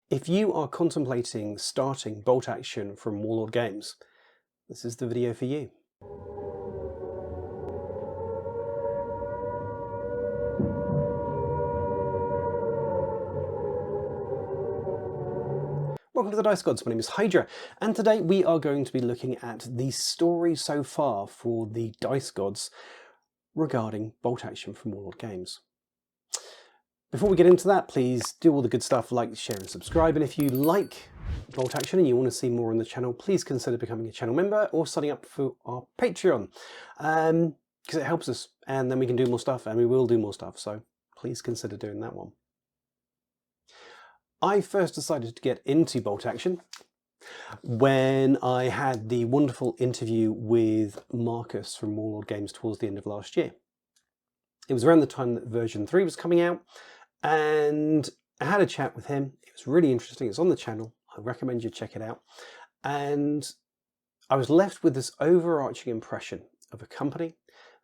If you are contemplating starting bolt action from Warlord games, this is the video for you. Welcome to the Dice Gods, my name is Hydra, and today we are going to be looking at the story so far for the Dice Gods regarding bolt action from Warlord games. Before we get into that, please do all the good stuff, like, share and subscribe, and if you like bolt action and you want to see more on the channel, please consider becoming a channel member or signing up for our Patreon, because it helps us, and then we can do more stuff, and we will do more stuff, so please consider doing that one. I first decided to get into bolt action when I had the wonderful interview with Marcus from Warlord Games towards the end of last year. It was around the time that version 3 was coming out, and I had a chat with him. It was really interesting. It's on the channel. I recommend you check it out. And I was left with this overarching impression of a company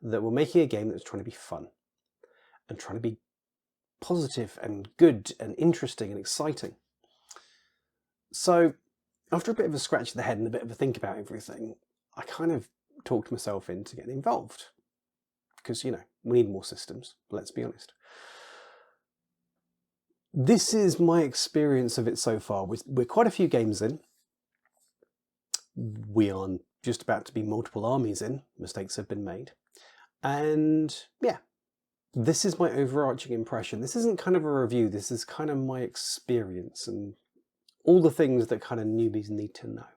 that were making a game that was trying to be fun and trying to be positive and good and interesting and exciting. So after a bit of a scratch of the head and a bit of a think about everything, I kind of talked myself into getting involved. Because, you know, we need more systems, let's be honest. This is my experience of it so far. We're quite a few games in. We are just about to be multiple armies in. Mistakes have been made. And yeah, this is my overarching impression. This isn't kind of a review. This is kind of my experience and all the things that kind of newbies need to know.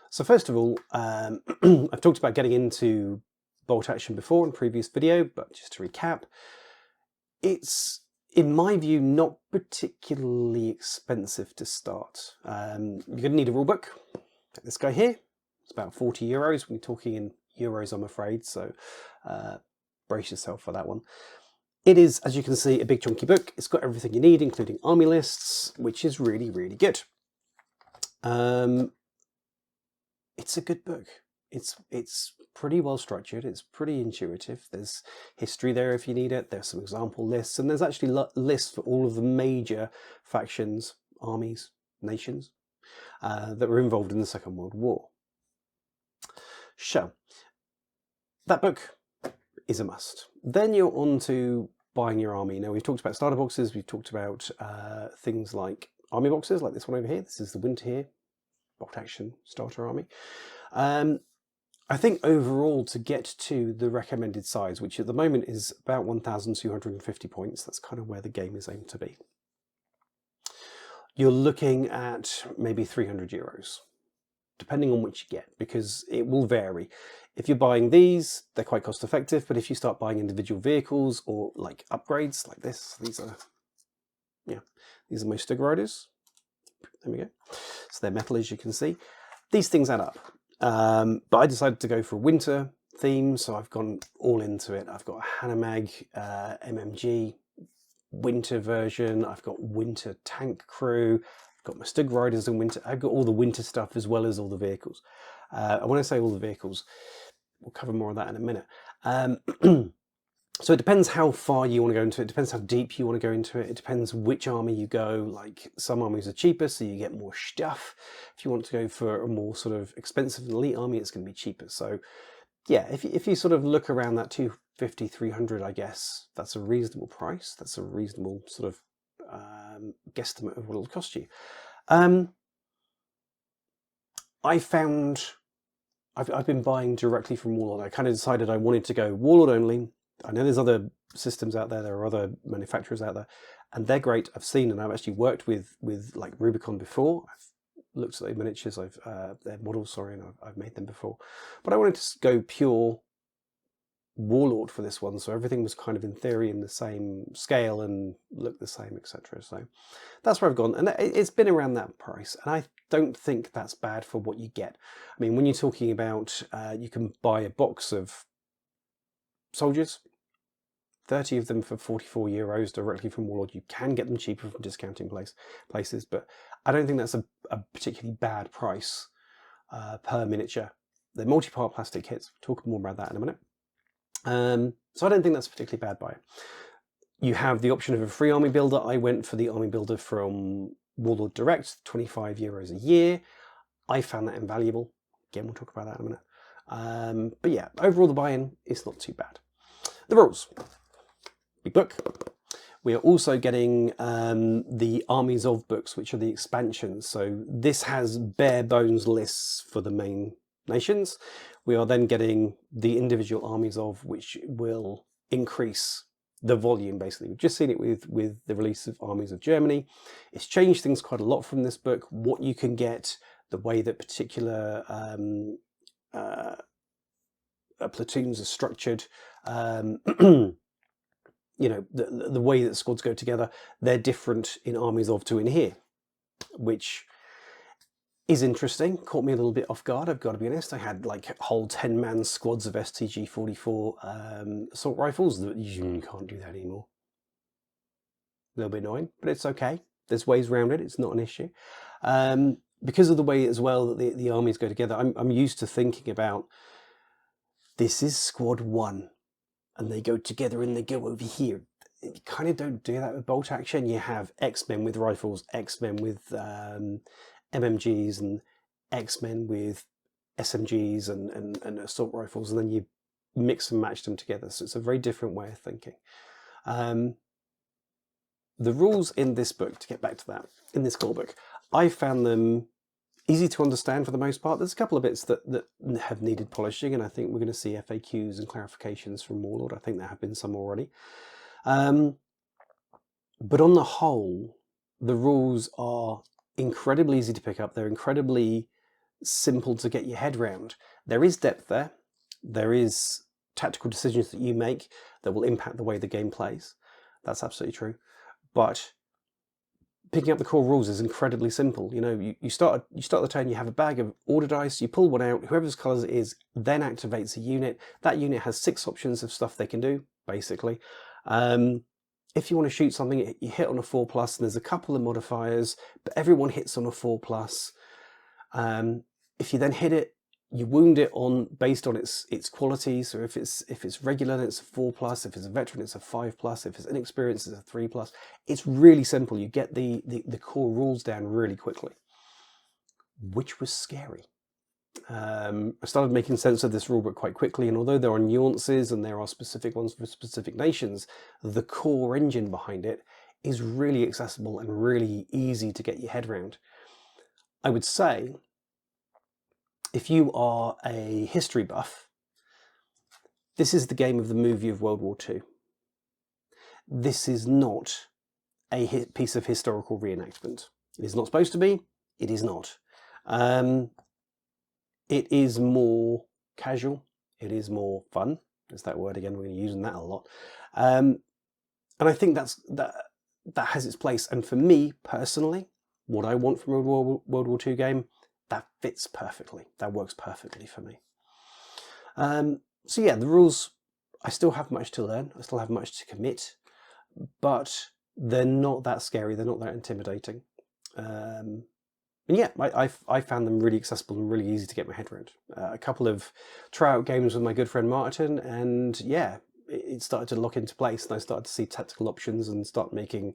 So first of all, I've talked about getting into bolt action before in a previous video, but just to recap, it's, in my view, not particularly expensive to start. You're going to need a rulebook, like this guy here. It's about 40 euros. We're talking in euros, I'm afraid, so brace yourself for that one. It is, as you can see, a big chunky book. It's got everything you need, including army lists, which is really, really good. It's a good book. It's pretty well structured. It's pretty intuitive. There's history there if you need it. There's some example lists, and there's actually lists for all of the major factions, armies, nations that were involved in the Second World War. So that book is a must. Then you're on to buying your army. Now, we've talked about starter boxes. We've talked about things like army boxes, like this one over here. This is the Winter here, bolt action starter army. I think overall, to get to the recommended size, which at the moment is about 1,250 points, that's kind of where the game is aimed to be. You're looking at maybe 300 euros, depending on which you get, because it will vary. If you're buying these, they're quite cost effective, but if you start buying individual vehicles or like upgrades like this, these are my Stig Riders. There we go. So they're metal, as you can see. These things add up. But I decided to go for a winter theme, so I've gone all into it. I've got a Hanomag MMG winter version. I've got winter tank crew. I've got my Stig Riders in winter. I've got all the winter stuff as well as all the vehicles. And when I say all the vehicles, we'll cover more of that in a minute. So it depends how far you want to go into it. It depends how deep you want to go into it. It depends which army you go. Like, some armies are cheaper, so you get more stuff. If you want to go for a more sort of expensive elite army, it's going to be cheaper. So yeah, if you sort of look around that 250, 300, I guess, that's a reasonable price. That's a reasonable sort of guesstimate of what it'll cost you. I've been buying directly from Warlord. I kind of decided I wanted to go Warlord only. I know there's other systems out there, there are other manufacturers out there, and they're great. I've seen, and I've actually worked with like Rubicon before. I've looked at their miniatures, their models, sorry, and I've made them before. But I wanted to go pure Warlord for this one, so everything was kind of in theory in the same scale and looked the same, etc. So that's where I've gone, and it's been around that price, and I don't think that's bad for what you get. I mean, when you're talking about, you can buy a box of soldiers, 30 of them for 44 euros directly from Warlord. You can get them cheaper from discounting places, but I don't think that's a particularly bad price per miniature. They're multi-part plastic kits. We'll talk more about that in a minute. So I don't think that's particularly bad by it. You have the option of a free army builder. I went for the army builder from Warlord Direct, €25 a year. I found that invaluable. Again, we'll talk about that in a minute. But yeah, overall the buy-in is not too bad. The rules. Big book. We are also getting the Armies of books, which are the expansions. So this has bare bones lists for the main nations. We are then getting the individual Armies of, which will increase the volume, basically. We've just seen it with the release of Armies of Germany. It's changed things quite a lot from this book. What you can get, the way that particular platoons are structured, you know, the way that squads go together, they're different in Armies of to in here, which is interesting. Caught me a little bit off guard, I've got to be honest. I had like whole 10-man squads of STG-44 assault rifles. You can't do that anymore. A little bit annoying, but it's okay. There's ways around it. It's not an issue. Because of the way as well that the armies go together, I'm used to thinking about, this is squad 1. And they go together and they go over here. You kind of don't do that with bolt action. You have X-Men with rifles, X-Men with MMGs, and X-Men with SMGs and assault rifles, and then you mix and match them together. So it's a very different way of thinking. The rules in this book, to get back to that, in this core book, I found them easy to understand for the most part. There's a couple of bits that have needed polishing, and I think we're going to see FAQs and clarifications from Warlord. I think there have been some already. But on the whole, the rules are incredibly easy to pick up. They're incredibly simple to get your head around. There is depth there. There is tactical decisions that you make that will impact the way the game plays. That's absolutely true. But picking up the core rules is incredibly simple. You know, you start the turn, you have a bag of order dice, you pull one out, whoever's colours it is then activates a unit. That unit has 6 options of stuff they can do, basically. If you want to shoot something, you hit on a 4+, and there's a couple of modifiers, but everyone hits on a 4+. If you then hit it, you wound it based on its quality. So if it's regular, then it's a 4+. If it's a veteran, it's a 5+. If it's inexperienced, it's a 3+. It's really simple. You get the core rules down really quickly, which was scary. I started making sense of this rulebook quite quickly, and although there are nuances and there are specific ones for specific nations, the core engine behind it is really accessible and really easy to get your head around. I would say, if you are a history buff, this is the game of the movie of World War II. This is not a piece of historical reenactment. It is not supposed to be. It is not. It is more casual. It is more fun. There's that word again. We're going to use that a lot. And I think that has its place. And for me personally, what I want from a World War II game, that fits perfectly. That works perfectly for me. So yeah, the rules, I still have much to learn. I still have much to commit, but they're not that scary. They're not that intimidating. And yeah, I found them really accessible and really easy to get my head around. A couple of tryout games with my good friend Martin, and yeah, it started to lock into place, and I started to see tactical options and start making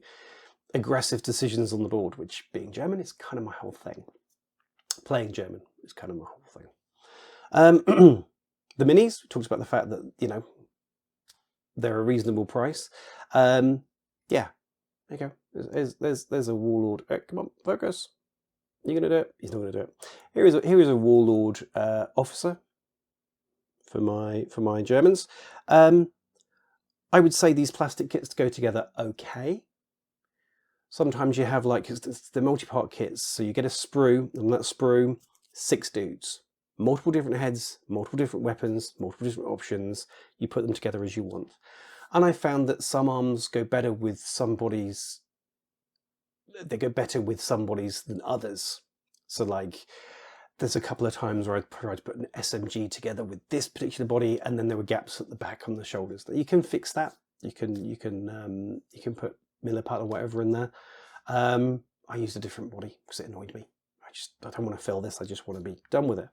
aggressive decisions on the board, which, being German, is kind of my whole thing. Playing German is kind of my whole thing. The minis, we talked about the fact that, you know, they're a reasonable price. Yeah, there you go. There's a Warlord. Come on, focus. You're gonna do it. He's not gonna do it. Here is a Warlord officer for my Germans. I would say these plastic kits go together okay. Sometimes you have like the multi-part kits, so you get a sprue, and that sprue, 6 dudes, multiple different heads, multiple different weapons, multiple different options. You put them together as you want, and I found that some arms go better with some bodies. They go better with some bodies than others. So like, there's a couple of times where I tried to put an SMG together with this particular body, and then there were gaps at the back on the shoulders. You can fix that. You can put milliput or whatever in there. I used a different body because it annoyed me. I don't want to fill this. I just want to be done with it.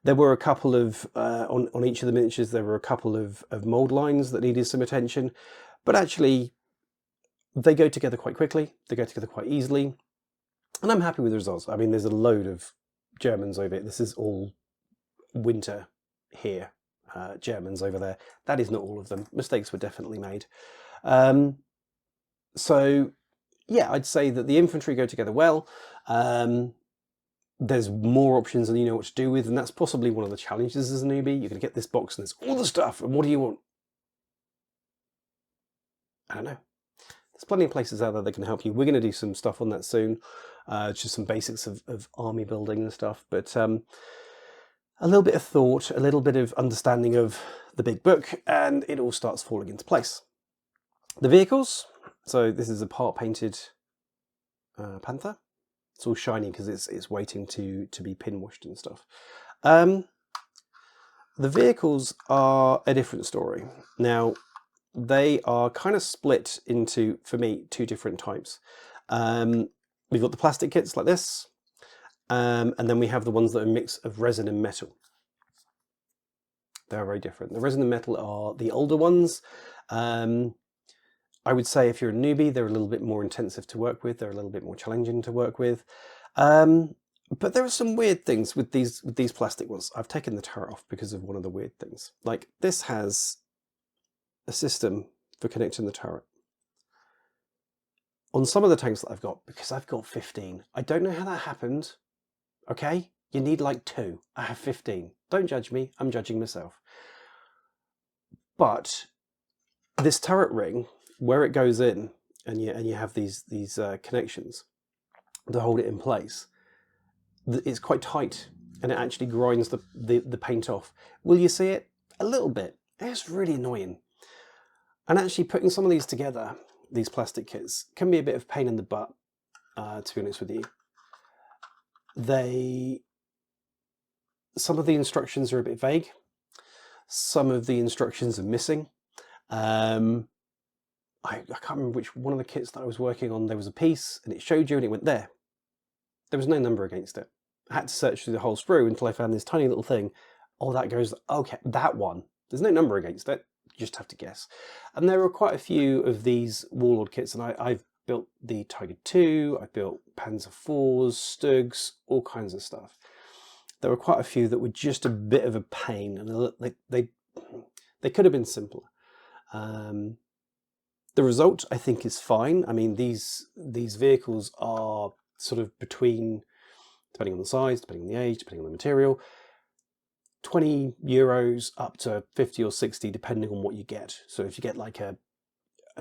There were a couple of on each of the miniatures. There were a couple of mold lines that needed some attention, but actually they go together quite quickly. They go together quite easily. And I'm happy with the results. I mean, there's a load of Germans over it. This is all winter here. Germans over there. That is not all of them. Mistakes were definitely made. So, yeah, I'd say that the infantry go together well. There's more options than you know what to do with, and that's possibly one of the challenges as a newbie. You're going to get this box and there's all the stuff, and what do you want? I don't know. There's plenty of places out there that can help you. We're going to do some stuff on that soon, just some basics of army building and stuff, but a little bit of thought, a little bit of understanding of the big book, and it all starts falling into place. The vehicles, so this is a part painted Panther. It's all shiny because it's waiting to be pin washed and stuff. The vehicles are a different story. Now, they are kind of split into, for me, two different types. We've got the plastic kits like this, and then we have the ones that are a mix of resin and metal. They're very different. The resin and metal are the older ones. I would say if you're a newbie, they're a little bit more intensive to work with. They're a little bit more challenging to work with. But there are some weird things with these plastic ones. I've taken the turret off because of one of the weird things. Like, this has a system for connecting the turret. On some of the tanks that I've got, because I've got 15, I don't know how that happened. Okay? You need like 2. I have 15. Don't judge me. I'm judging myself. But this turret ring, where it goes in, and you have these connections to hold it in place, it's quite tight, and it actually grinds the paint off. Will you see it? A little bit. It's really annoying. And actually putting some of these together, these plastic kits, can be a bit of pain in the butt, to be honest with you. Some of the instructions are a bit vague. Some of the instructions are missing. I can't remember which one of the kits that I was working on. There was a piece and it showed you and it went there. There was no number against it. I had to search through the whole sprue until I found this tiny little thing. Oh, that goes, okay, that one. There's no number against it. You just have to guess. And there are quite a few of these Warlord kits, and I've built the Tiger II, I've built Panzer IVs, Stugs, all kinds of stuff. There were quite a few that were just a bit of a pain, and they could have been simpler. The result, I think, is fine. I mean, these vehicles are sort of between, depending on the size, depending on the age, depending on the material, €20 up to 50 or 60, depending on what you get. So if you get like a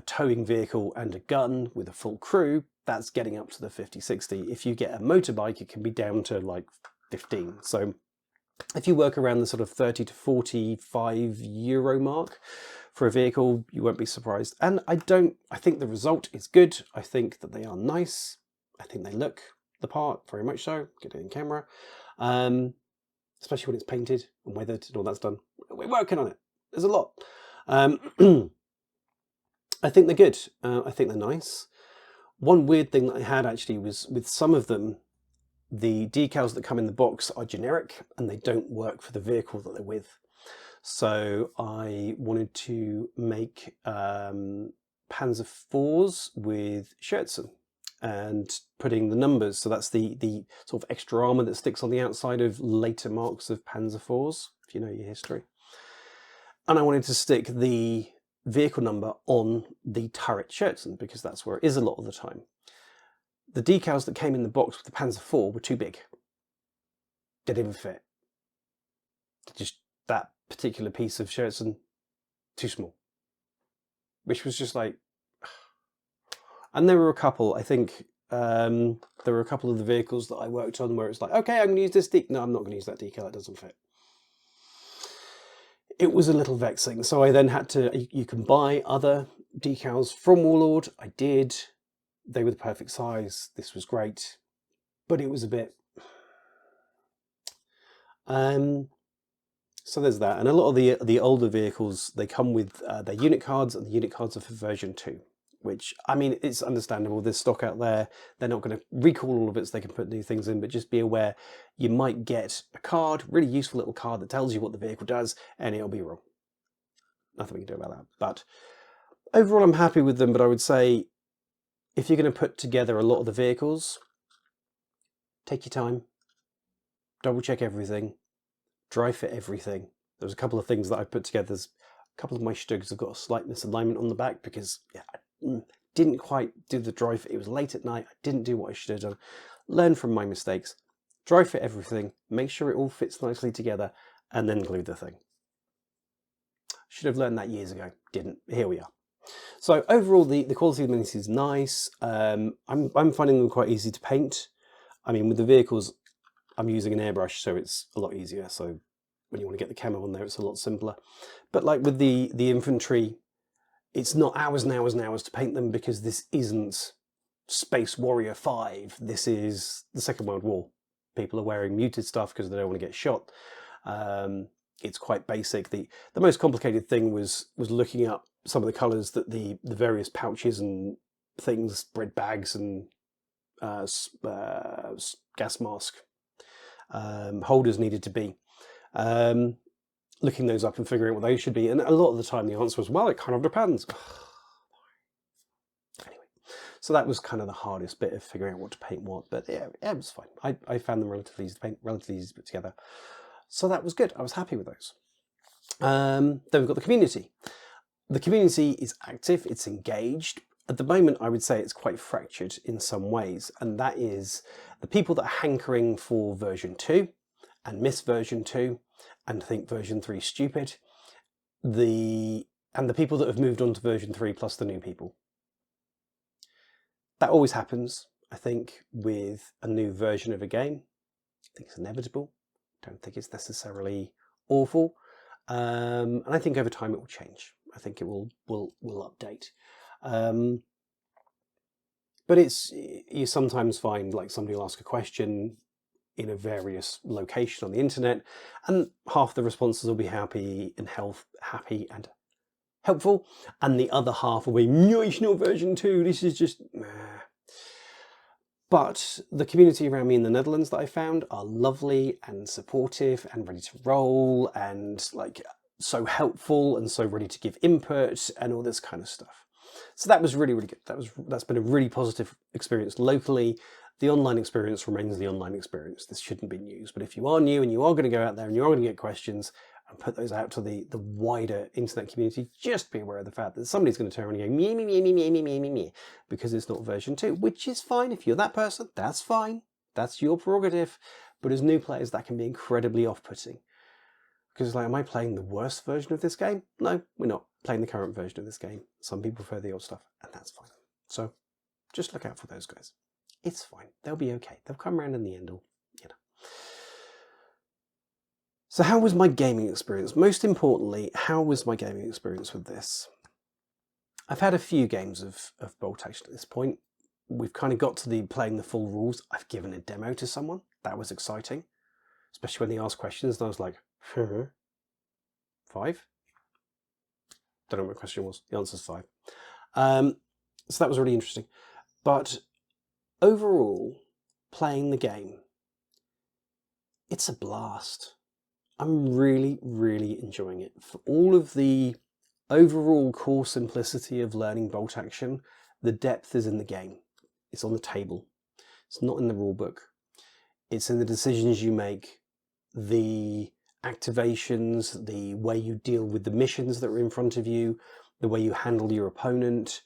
towing vehicle and a gun with a full crew, that's getting up to the 50, 60. If you get a motorbike, it can be down to like 15. So if you work around the sort of 30 to 45 euro mark for a vehicle, you won't be surprised. And I think the result is good. I think that they are nice. I think they look the part, very much so. Get it in camera. Especially when it's painted and weathered and all that's done. We're working on it. There's a lot. I think they're good. I think they're nice. One weird thing that I had actually was with some of them, the decals that come in the box are generic and they don't work for the vehicle that they're with. So I wanted to make Panzer IVs with Scherzen and putting the numbers. So that's the sort of extra armor that sticks on the outside of later marks of Panzer IVs, if you know your history. And I wanted to stick the vehicle number on the turret Scherzen because that's where it is a lot of the time. The decals that came in the box with the Panzer IV were too big. They didn't fit. Just that particular piece of Scherzen, too small. Which was just like... And there were a couple, I think, there were a couple of the vehicles that I worked on where it's like, okay, I'm going to use this decal. No, I'm not going to use that decal, it doesn't fit. It was a little vexing. So I then had to, you can buy other decals from Warlord. I did. They were the perfect size. This was great. But it was a bit... So there's that. And a lot of the older vehicles, they come with their unit cards, and the unit cards are for version 2. Which, I mean, it's understandable. There's stock out there. They're not going to recall all of it so they can put new things in, but just be aware you might get a card, really useful little card that tells you what the vehicle does, and it'll be wrong. Nothing we can do about that. But overall, I'm happy with them, but I would say if you're going to put together a lot of the vehicles, take your time, double check everything, dry fit everything. There's a couple of things that I put together. There's a couple of my stugs have got a slight misalignment on the back because I didn't quite do the dry fit. It was late at night. I didn't do what I should have done. Learn from my mistakes, dry fit everything, make sure it all fits nicely together, and then glue the thing. Should have learned that years ago. Didn't. Here we are. So overall, the quality of the minis is nice. I'm finding them quite easy to paint. I mean, with the vehicles, I'm using an airbrush, so it's a lot easier. So when you want to get the camo on there, it's a lot simpler. But like with the infantry, it's not hours and hours and hours to paint them because this isn't Space Warrior 5. This is the Second World War. People are wearing muted stuff because they don't want to get shot. It's quite basic. The most complicated thing was looking up some of the colours that the various pouches and things, bread bags and gas mask holders needed to be. Looking those up and figuring out what those should be. And a lot of the time the answer was, well, it kind of depends. Anyway, so that was kind of the hardest bit of figuring out what to paint what. But yeah, it was fine. I found them relatively easy to paint, relatively easy to put together. So that was good. I was happy with those. Then we've got the community. The community is active, it's engaged. At the moment, I would say it's quite fractured in some ways, and that is the people that are hankering for version 2 and miss version 2 and think version 3 is stupid, and the people that have moved on to version 3 plus the new people. That always happens, I think, with a new version of a game. I think it's inevitable. Don't think it's necessarily awful, and I think over time it will change. I think it will update, but you sometimes find like somebody will ask a question in a various location on the internet, and half the responses will be happy and helpful, and the other half will be, no, it's not version 2. This is just. But the community around me in the Netherlands that I found are lovely and supportive and ready to roll and like so helpful and so ready to give input and all this kind of stuff. So that was really, really good. That's been a really positive experience locally. The online experience remains the online experience. This shouldn't be news. But if you are new and you are going to go out there and you are going to get questions and put those out to the wider internet community, just be aware of the fact that somebody's going to turn around and go, me, me, me, me, me, me, me, me, me, because it's not version 2, which is fine. If you're that person, that's fine. That's your prerogative. But as new players, that can be incredibly off-putting. Because like, am I playing the worst version of this game? No, we're not playing the current version of this game. Some people prefer the old stuff, and that's fine. So just look out for those guys. It's fine. They'll be okay. They'll come around in the end, or, you know. So how was my gaming experience? Most importantly, how was my gaming experience with this? I've had a few games of Bolt Action at this point. We've kind of got to the playing the full rules. I've given a demo to someone. That was exciting. Especially when they asked questions and I was like, 5? Don't know what the question was. The answer's 5. So that was really interesting. But overall, playing the game, it's a blast. I'm really, really enjoying it. For all of the overall core simplicity of learning Bolt Action, the depth is in the game. It's on the table. It's not in the rulebook. It's in the decisions you make, the activations, the way you deal with the missions that are in front of you, the way you handle your opponent,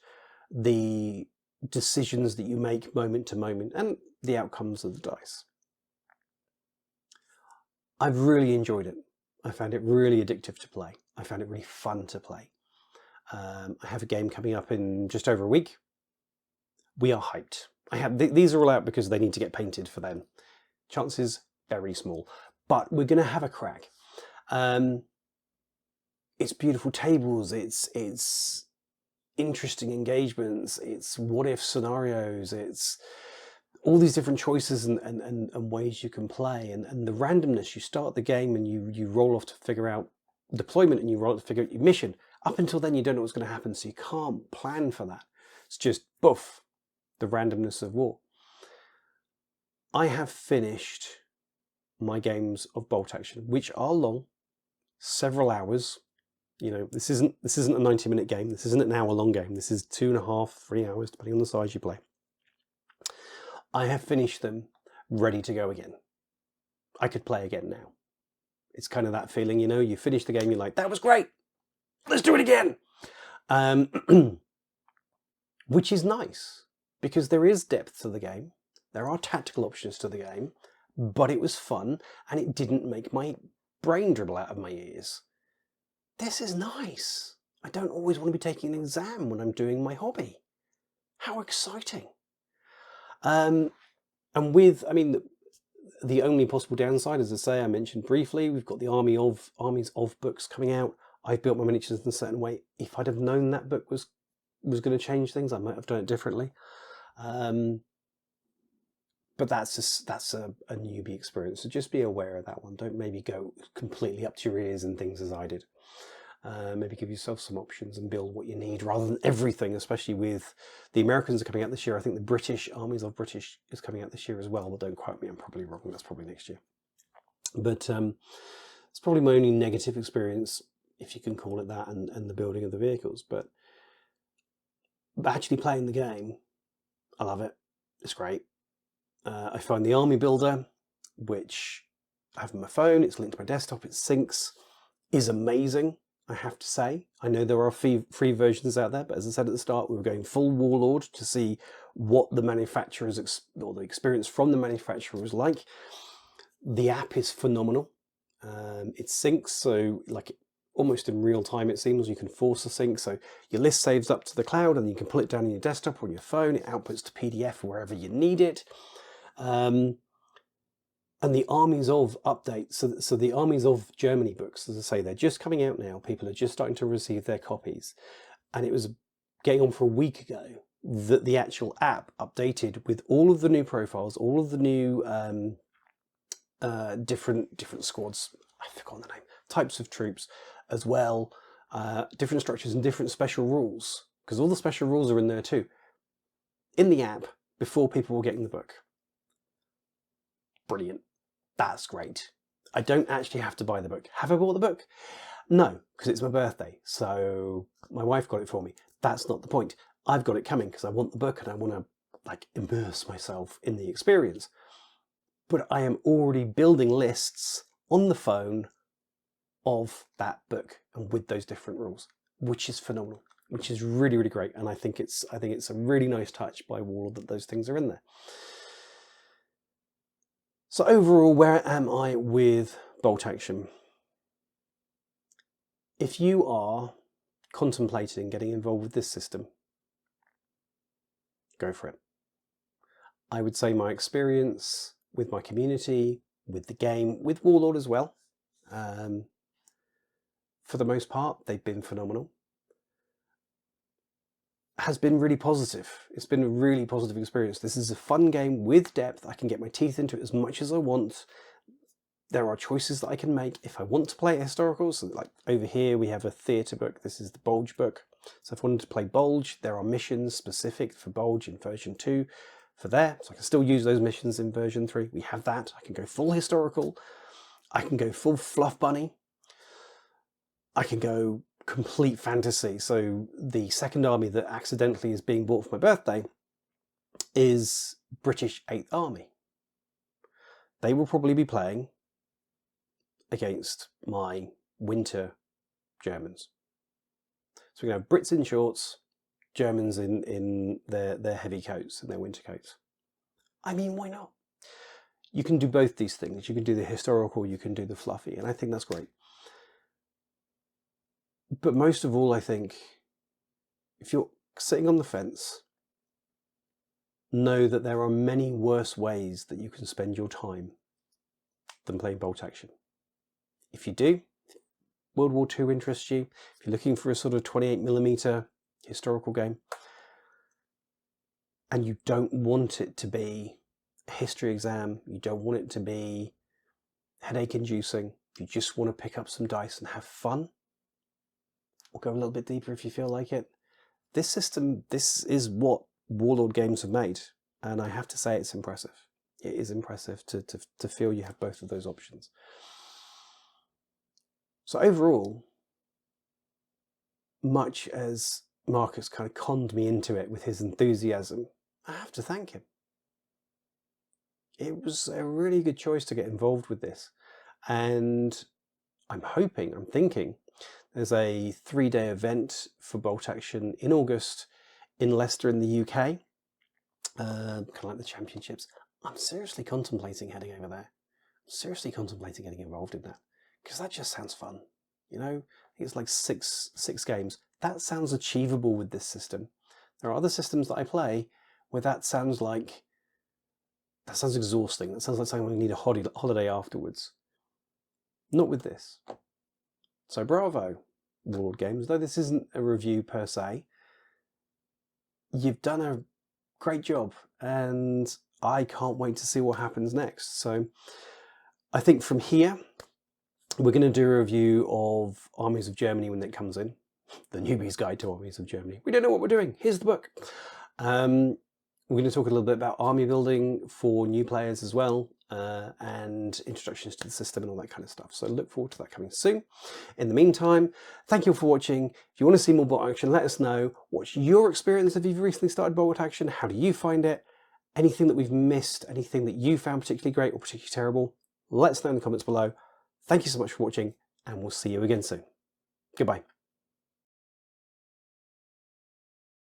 the decisions that you make moment to moment, and the outcomes of the dice. I've really enjoyed it. I found it really addictive to play. I found it really fun to play. I have a game coming up in just over a week. We are hyped. These are all out because they need to get painted for them. Chances very small, but we're going to have a crack. It's beautiful tables. It's interesting engagements. It's what if scenarios. It's all these different choices and ways you can play, and the randomness. You start the game and you roll off to figure out deployment, and you roll off to figure out your mission. Up until then, you don't know what's going to happen, so you can't plan for that. It's just boof, the randomness of war. I have finished my games of Bolt Action, which are long, several hours. You know, this isn't a 90-minute game. This isn't an hour-long game. This is 2.5, 3 hours, depending on the size you play. I have finished them ready to go again. I could play again now. It's kind of that feeling, you know, you finish the game, you're like, that was great, let's do it again. Which is nice, because there is depth to the game, there are tactical options to the game, but it was fun, and it didn't make my brain dribble out of my ears. This is nice. I don't always want to be taking an exam when I'm doing my hobby. How exciting. And with, I mean, the only possible downside, as I say, I mentioned briefly, we've got the Armies of books coming out. I've built my miniatures in a certain way. If I'd have known that book was going to change things, I might have done it differently. But that's a newbie experience, so just be aware of that one. Don't maybe go completely up to your ears in things as I did. Maybe give yourself some options and build what you need rather than everything, especially with the Americans are coming out this year. I think the British Armies of British is coming out this year as well, but don't quote me, I'm probably wrong. That's probably next year. But it's probably my only negative experience, if you can call it that, and the building of the vehicles. But actually playing the game, I love it. It's great. I find the army builder, which I have on my phone, it's linked to my desktop, it syncs, is amazing, I have to say. I know there are free versions out there, but as I said at the start, we were going full Warlord to see what the manufacturer's, or the experience from the manufacturer was like. The app is phenomenal. It syncs, so like almost in real time it seems. You can force a sync, so your list saves up to the cloud and you can pull it down on your desktop or on your phone. It outputs to PDF wherever you need it. And the Armies of updates, so the Armies of Germany books, as I say, they're just coming out now. People are just starting to receive their copies. And it was getting on for a week ago that the actual app updated with all of the new profiles, all of the new different squads, I've forgotten the name, types of troops as well, different structures and different special rules, because all the special rules are in there too, in the app before people were getting the book. Brilliant. That's great. I don't actually have to buy the book. Have I bought the book? No, because it's my birthday, so my wife got it for me. That's not the point. I've got it coming because I want the book and I want to like immerse myself in the experience. But I am already building lists on the phone of that book and with those different rules, which is phenomenal, which is really, really great. And I think it's a really nice touch by Warlord that those things are in there. So overall, where am I with bolt action? If you are contemplating getting involved with this system, go for it. I would say my experience with my community, with the game, with Warlord as well, for the most part, they've been phenomenal. Has been really positive. It's been a really positive experience. This is a fun game with depth. I can get my teeth into it as much as I want. There are choices that I can make if I want to play historical. So like over here, we have a theatre book. This is the Bulge book. So if I wanted to play Bulge, there are missions specific for Bulge in version 2 for there. So I can still use those missions in version 3. We have that. I can go full historical. I can go full fluff bunny. I can go complete fantasy. So the second army that accidentally is being bought for my birthday is British 8th Army. They will probably be playing against my winter Germans. So we can have Brits in shorts, Germans in their heavy coats and their winter coats. I mean, why not? You can do both these things. You can do the historical, you can do the fluffy, and I think that's great. But most of all, I think, if you're sitting on the fence, know that there are many worse ways that you can spend your time than playing bolt action. If you do, World War II interests you, if you're looking for a sort of 28mm historical game, and you don't want it to be a history exam, you don't want it to be headache-inducing, you just want to pick up some dice and have fun, or go a little bit deeper if you feel like it, this system, this is what Warlord games have made, and I have to say it's impressive. It is impressive to feel you have both of those options. So overall, much as Marcus kind of conned me into it with his enthusiasm, I have to thank him. it was a really good choice to get involved with this. And I'm thinking, there's a 3-day event for Bolt Action in August in Leicester in the UK, kind of like the championships. I'm seriously contemplating heading over there. I'm seriously contemplating getting involved in that, because that just sounds fun. You know, I think it's like six games. That sounds achievable with this system. There are other systems that I play where that sounds exhausting. That sounds like something I need a holiday afterwards. Not with this. So bravo, Warlord Games. Though this isn't a review per se, you've done a great job, and I can't wait to see what happens next. So I think from here, we're going to do a review of Armies of Germany when it comes in. The Newbie's Guide to Armies of Germany. We don't know what we're doing. Here's the book. We're going to talk a little bit about army building for new players as well, and introductions to the system and all that kind of stuff. So look forward to that coming soon. In the meantime, thank you for watching. If you want to see more Bolt Action, let us know. What's your experience if you've recently started Bolt Action? How do you find it? Anything that we've missed? Anything that you found particularly great or particularly terrible? Let us know in the comments below. Thank you so much for watching, and we'll see you again soon. Goodbye.